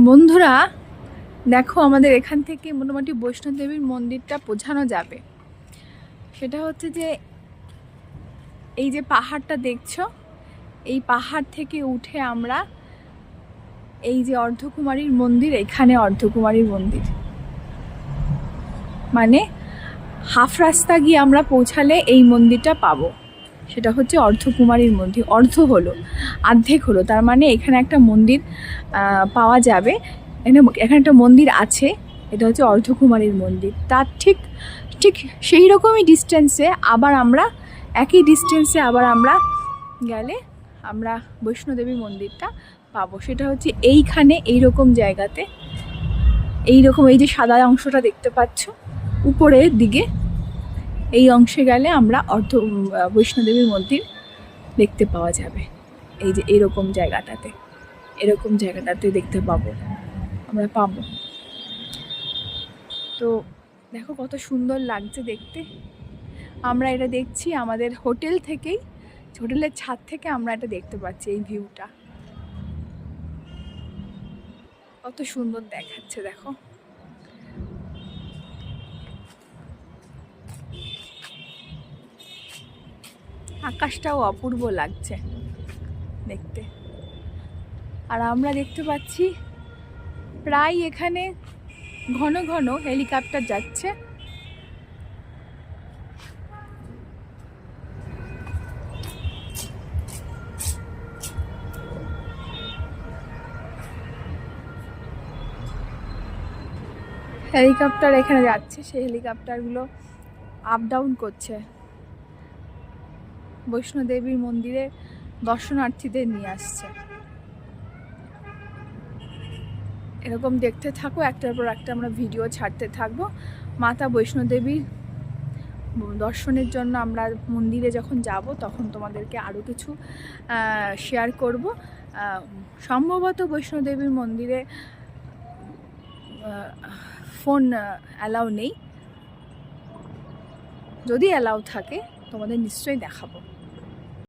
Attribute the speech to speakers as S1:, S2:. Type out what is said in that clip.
S1: বন্ধুরা দেখো, আমাদের এখান থেকে মোটামুটি বৈষ্ণোদেবীর মন্দিরটা বোঝানো যাবে। সেটা হচ্ছে যে এই যে পাহাড়টা দেখছো, এই পাহাড় থেকে উঠে আমরা এই যে অর্ধকুমারীর মন্দির, এখানে অর্ধকুমারীর মন্দির মানে হাফ রাস্তা গিয়ে আমরা পৌঁছালে এই মন্দিরটা পাবো। সেটা হচ্ছে অর্ধকুমারীর মন্দির। অর্ধ হলো, অর্ধেক হলো, তার মানে এখানে একটা মন্দির পাওয়া যাবে। এখানে একটা মন্দির আছে, এটা হচ্ছে অর্ধকুমারীর মন্দির। তার ঠিক ঠিক সেই রকমই ডিস্টেন্সে আবার আমরা একই ডিস্টেন্সে আবার আমরা গেলে আমরা বৈষ্ণোদেবী মন্দিরটা পাবো। সেটা হচ্ছে এইখানে এইরকম জায়গাতে, এইরকম এই যে সাদা অংশটা দেখতে পাচ্ছ উপরের দিকে, এই অংশে গেলে আমরা বৈষ্ণোদেবীর মন্দির দেখতে পাওয়া যাবে। এই যে এরকম জায়গাটাতে দেখতে পাবো, আমরা পাবো। তো দেখো কত সুন্দর লাগছে দেখতে। আমরা এটা দেখছি আমাদের হোটেল থেকেই, হোটেলের ছাদ থেকে আমরা এটা দেখতে পাচ্ছি। এই ভিউটা কত সুন্দর দেখাচ্ছে দেখো। আকাশটাও অপূর্ব লাগছে দেখতে। আর আমরা দেখতে পাচ্ছি প্রায় এখানে ঘন ঘন হেলিকপ্টার যাচ্ছে। হেলিকপ্টার এখানে যাচ্ছে, সেই হেলিকপ্টারগুলো আপ ডাউন করছে বৈষ্ণোদেবীর মন্দিরে দর্শনার্থীদের নিয়ে আসছে। এরকম দেখতে থাকো, একটার পর একটা আমরা ভিডিও ছাড়তে থাকবো। মাতা বৈষ্ণোদেবীর দর্শনের জন্য আমরা মন্দিরে যখন যাব তখন তোমাদেরকে আরও কিছু শেয়ার করব। সম্ভবত বৈষ্ণোদেবীর মন্দিরে ফোন অ্যালাউ নেই, যদি অ্যালাউ থাকে তোমাদের নিশ্চয়ই দেখাবো।